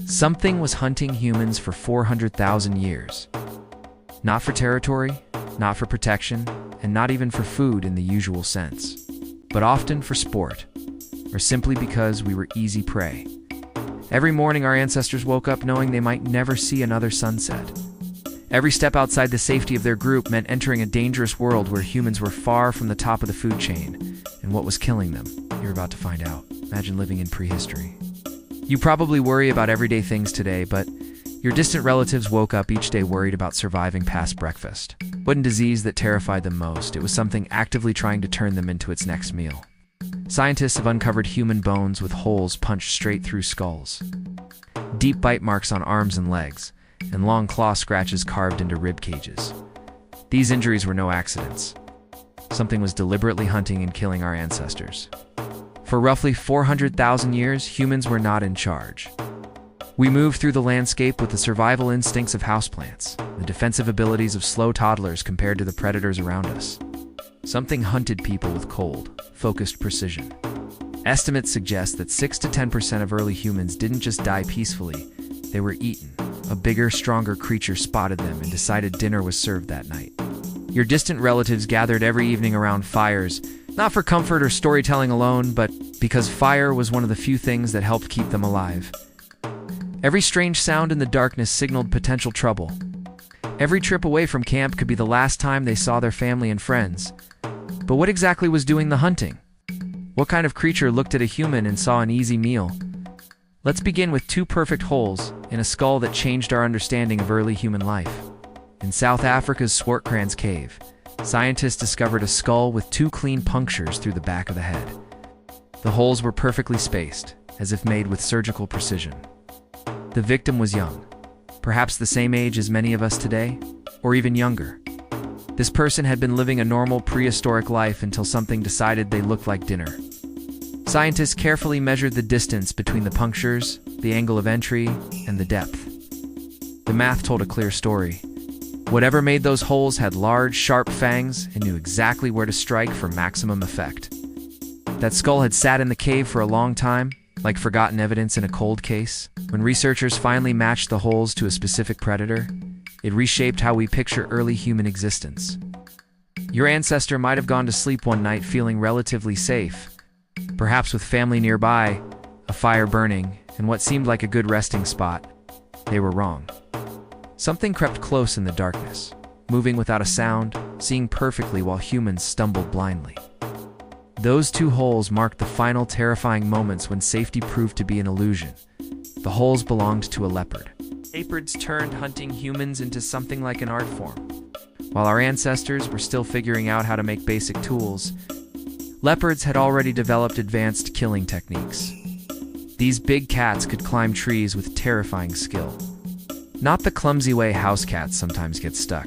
Something was hunting humans for 400,000 years. Not for territory, not for protection, and not even for food in the usual sense, but often for sport, or simply because we were easy prey. Every morning our ancestors woke up knowing they might never see another sunset. Every step outside the safety of their group meant entering a dangerous world where humans were far from the top of the food chain. And what was killing them? You're about to find out. Imagine living in prehistory. You probably worry about everyday things today, but your distant relatives woke up each day worried about surviving past breakfast. It wasn't disease that terrified them most. It was something actively trying to turn them into its next meal. Scientists have uncovered human bones with holes punched straight through skulls, deep bite marks on arms and legs, and long claw scratches carved into rib cages. These injuries were no accidents. Something was deliberately hunting and killing our ancestors. For roughly 400,000 years, humans were not in charge. We moved through the landscape with the survival instincts of houseplants, the defensive abilities of slow toddlers compared to the predators around us. Something hunted people with cold, focused precision. Estimates suggest that 6 to 10% of early humans didn't just die peacefully, they were eaten. A bigger, stronger creature spotted them and decided dinner was served that night. Your distant relatives gathered every evening around fires, not for comfort or storytelling alone, but because fire was one of the few things that helped keep them alive. Every strange sound in the darkness signaled potential trouble. Every trip away from camp could be the last time they saw their family and friends. But what exactly was doing the hunting? What kind of creature looked at a human and saw an easy meal? Let's begin with two perfect holes in a skull that changed our understanding of early human life. In South Africa's Swartkrans Cave, scientists discovered a skull with two clean punctures through the back of the head. The holes were perfectly spaced, as if made with surgical precision. The victim was young, perhaps the same age as many of us today, or even younger. This person had been living a normal prehistoric life until something decided they looked like dinner. Scientists carefully measured the distance between the punctures, the angle of entry, and the depth. The math told a clear story. Whatever made those holes had large, sharp fangs and knew exactly where to strike for maximum effect. That skull had sat in the cave for a long time, like forgotten evidence in a cold case. When researchers finally matched the holes to a specific predator, it reshaped how we picture early human existence. Your ancestor might have gone to sleep one night feeling relatively safe, perhaps with family nearby, a fire burning, and what seemed like a good resting spot. They were wrong. Something crept close in the darkness, moving without a sound, seeing perfectly while humans stumbled blindly. Those two holes marked the final terrifying moments when safety proved to be an illusion. The holes belonged to a leopard. Leopards turned hunting humans into something like an art form. While our ancestors were still figuring out how to make basic tools, leopards had already developed advanced killing techniques. These big cats could climb trees with terrifying skill. Not the clumsy way house cats sometimes get stuck,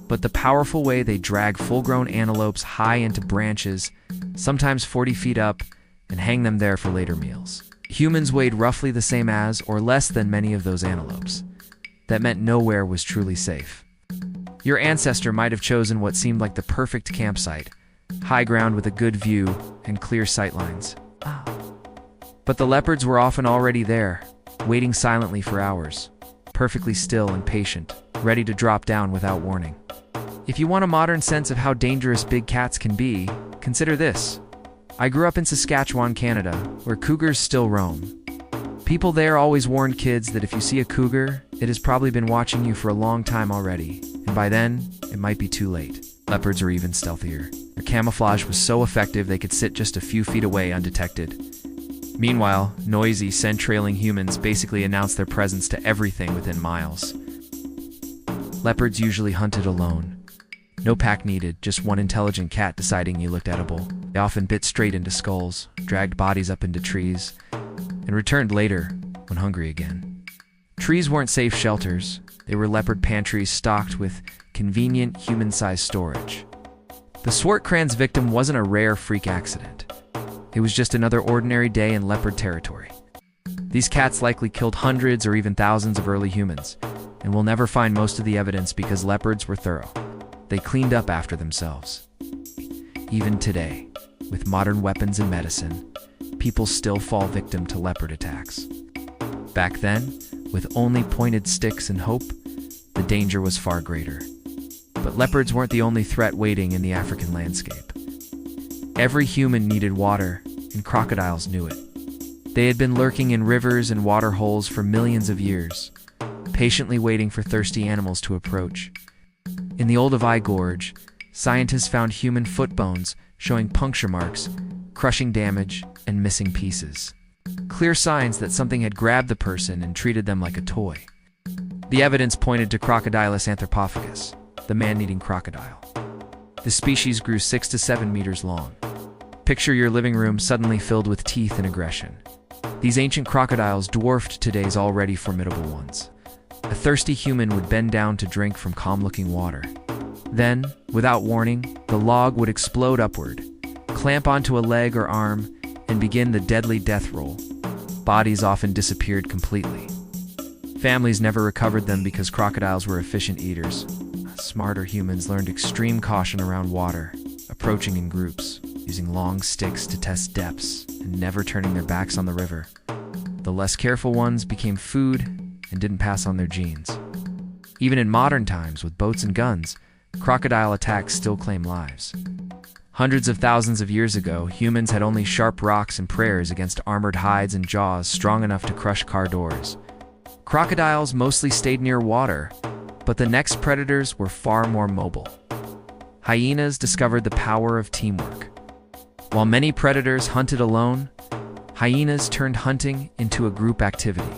but the powerful way they drag full-grown antelopes high into branches, sometimes 40 feet up, and hang them there for later meals. Humans weighed roughly the same as, or less than, many of those antelopes. That meant nowhere was truly safe. Your ancestor might have chosen what seemed like the perfect campsite, high ground with a good view and clear sightlines. But the leopards were often already there, waiting silently for hours, perfectly still and patient, ready to drop down without warning. If you want a modern sense of how dangerous big cats can be, consider this. I grew up in Saskatchewan, Canada, where cougars still roam. People there always warned kids that if you see a cougar, it has probably been watching you for a long time already, and by then, it might be too late. Leopards are even stealthier. Their camouflage was so effective they could sit just a few feet away undetected. Meanwhile, noisy, scent-trailing humans basically announced their presence to everything within miles. Leopards usually hunted alone. No pack needed, just one intelligent cat deciding you looked edible. They often bit straight into skulls, dragged bodies up into trees, and returned later when hungry again. Trees weren't safe shelters. They were leopard pantries stocked with convenient human-sized storage. The Swartkrans victim wasn't a rare freak accident. It was just another ordinary day in leopard territory. These cats likely killed hundreds or even thousands of early humans, and we'll never find most of the evidence because leopards were thorough. They cleaned up after themselves. Even today, with modern weapons and medicine, people still fall victim to leopard attacks. Back then, with only pointed sticks and hope, the danger was far greater. But leopards weren't the only threat waiting in the African landscape. Every human needed water, and crocodiles knew it. They had been lurking in rivers and water holes for millions of years, patiently waiting for thirsty animals to approach. In the Olduvai Gorge, scientists found human foot bones showing puncture marks, crushing damage, and missing pieces. Clear signs that something had grabbed the person and treated them like a toy. The evidence pointed to Crocodylus anthropophagus, the man-eating crocodile. The species grew 6 to 7 meters long. Picture your living room suddenly filled with teeth and aggression. These ancient crocodiles dwarfed today's already formidable ones. A thirsty human would bend down to drink from calm-looking water. Then, without warning, the log would explode upward, clamp onto a leg or arm, and begin the deadly death roll. Bodies often disappeared completely. Families never recovered them because crocodiles were efficient eaters. Smarter humans learned extreme caution around water, approaching in groups, using long sticks to test depths, and never turning their backs on the river. The less careful ones became food and didn't pass on their genes. Even in modern times, with boats and guns, crocodile attacks still claim lives. Hundreds of thousands of years ago, humans had only sharp rocks and prayers against armored hides and jaws strong enough to crush car doors. Crocodiles mostly stayed near water, but the next predators were far more mobile. Hyenas discovered the power of teamwork. While many predators hunted alone, hyenas turned hunting into a group activity.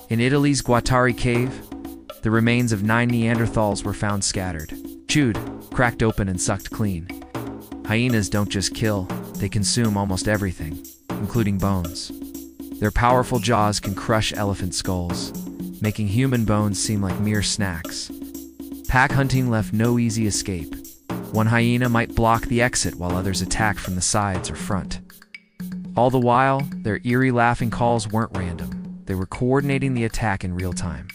In Italy's Guattari Cave, the remains of 9 Neanderthals were found scattered, chewed, cracked open, and sucked clean. Hyenas don't just kill, they consume almost everything, including bones. Their powerful jaws can crush elephant skulls, making human bones seem like mere snacks. Pack hunting left no easy escape. One hyena might block the exit while others attack from the sides or front. All the while, their eerie laughing calls weren't random. They were coordinating the attack in real time.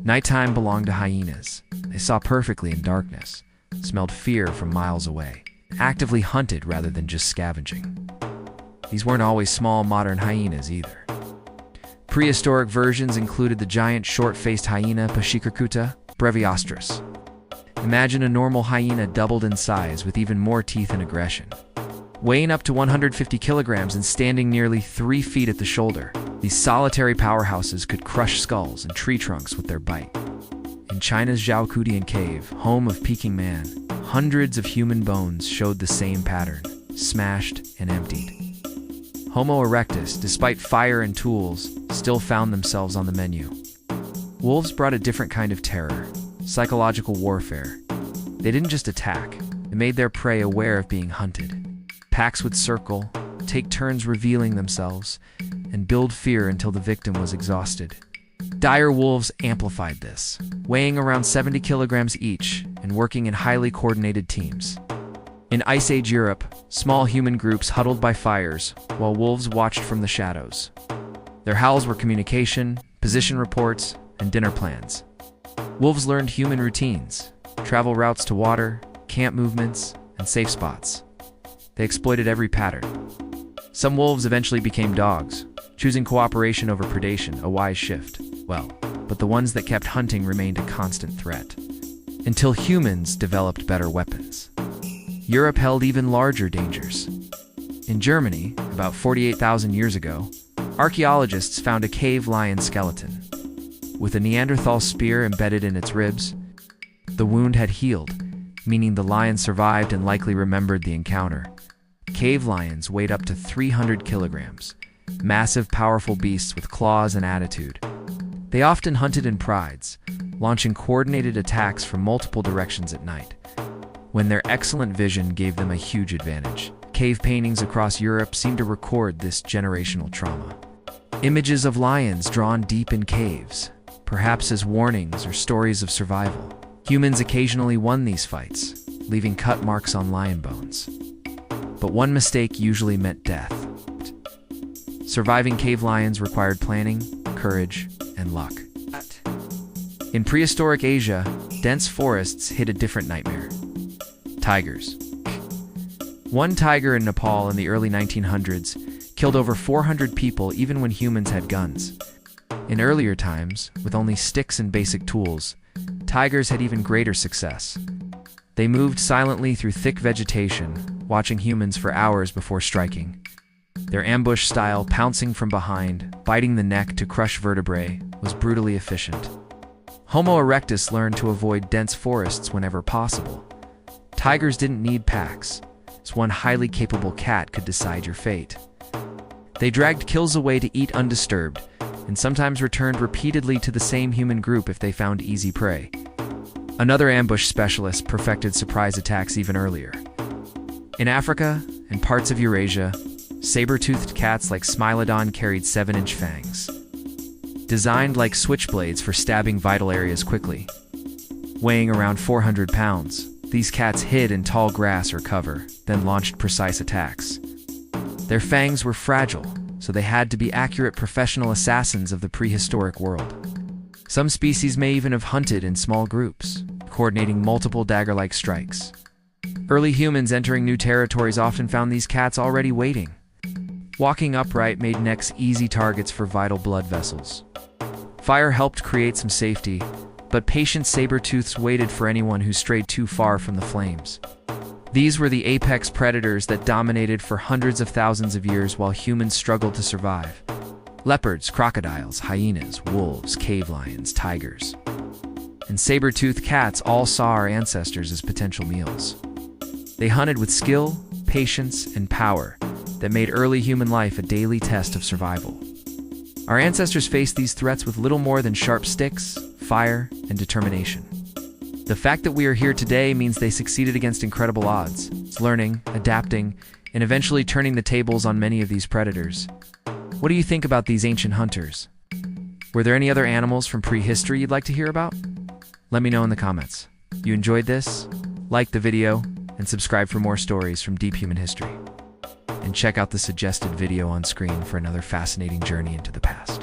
Nighttime belonged to hyenas. They saw perfectly in darkness, smelled fear from miles away, actively hunted rather than just scavenging. These weren't always small modern hyenas either. Prehistoric versions included the giant short-faced hyena Pachycercuta breviostris. Imagine a normal hyena doubled in size with even more teeth and aggression. Weighing up to 150 kilograms and standing nearly 3 feet at the shoulder, these solitary powerhouses could crush skulls and tree trunks with their bite. In China's Zhaokudian Cave, home of Peking Man, hundreds of human bones showed the same pattern, smashed and emptied. Homo erectus, despite fire and tools, still found themselves on the menu. Wolves brought a different kind of terror, psychological warfare. They didn't just attack, they made their prey aware of being hunted. Packs would circle, take turns revealing themselves, and build fear until the victim was exhausted. Dire wolves amplified this, weighing around 70 kilograms each and working in highly coordinated teams. In Ice Age Europe, small human groups huddled by fires while wolves watched from the shadows. Their howls were communication, position reports, and dinner plans. Wolves learned human routines, travel routes to water, camp movements, and safe spots. They exploited every pattern. Some wolves eventually became dogs, choosing cooperation over predation, a wise shift. But the ones that kept hunting remained a constant threat. Until humans developed better weapons. Europe held even larger dangers. In Germany, about 48,000 years ago, archaeologists found a cave lion skeleton. With a Neanderthal spear embedded in its ribs, the wound had healed, meaning the lion survived and likely remembered the encounter. Cave lions weighed up to 300 kilograms, massive, powerful beasts with claws and attitude. They often hunted in prides, launching coordinated attacks from multiple directions at night, when their excellent vision gave them a huge advantage. Cave paintings across Europe seem to record this generational trauma. Images of lions drawn deep in caves, perhaps as warnings or stories of survival. Humans occasionally won these fights, leaving cut marks on lion bones. But one mistake usually meant death. Surviving cave lions required planning, courage, and luck. In prehistoric Asia, dense forests hid a different nightmare. Tigers. One tiger in Nepal in the early 1900s killed over 400 people even when humans had guns. In earlier times, with only sticks and basic tools, tigers had even greater success. They moved silently through thick vegetation, watching humans for hours before striking. Their ambush style, pouncing from behind, biting the neck to crush vertebrae, was brutally efficient. Homo erectus learned to avoid dense forests whenever possible. Tigers didn't need packs, so one highly capable cat could decide your fate. They dragged kills away to eat undisturbed, and sometimes returned repeatedly to the same human group if they found easy prey. Another ambush specialist perfected surprise attacks even earlier. In Africa and parts of Eurasia, saber-toothed cats like Smilodon carried 7-inch fangs, designed like switchblades for stabbing vital areas quickly. Weighing around 400 pounds, these cats hid in tall grass or cover, then launched precise attacks. Their fangs were fragile, so they had to be accurate professional assassins of the prehistoric world. Some species may even have hunted in small groups, coordinating multiple dagger-like strikes. Early humans entering new territories often found these cats already waiting. Walking upright made necks easy targets for vital blood vessels. Fire helped create some safety, but patient saber-tooths waited for anyone who strayed too far from the flames. These were the apex predators that dominated for hundreds of thousands of years while humans struggled to survive. Leopards, crocodiles, hyenas, wolves, cave lions, tigers, and saber-toothed cats all saw our ancestors as potential meals. They hunted with skill, patience, and power that made early human life a daily test of survival. Our ancestors faced these threats with little more than sharp sticks, fire, and determination. The fact that we are here today means they succeeded against incredible odds, learning, adapting, and eventually turning the tables on many of these predators. What do you think about these ancient hunters? Were there any other animals from prehistory you'd like to hear about? Let me know in the comments. You enjoyed this? Like the video, and subscribe for more stories from deep human history. And check out the suggested video on screen for another fascinating journey into the past.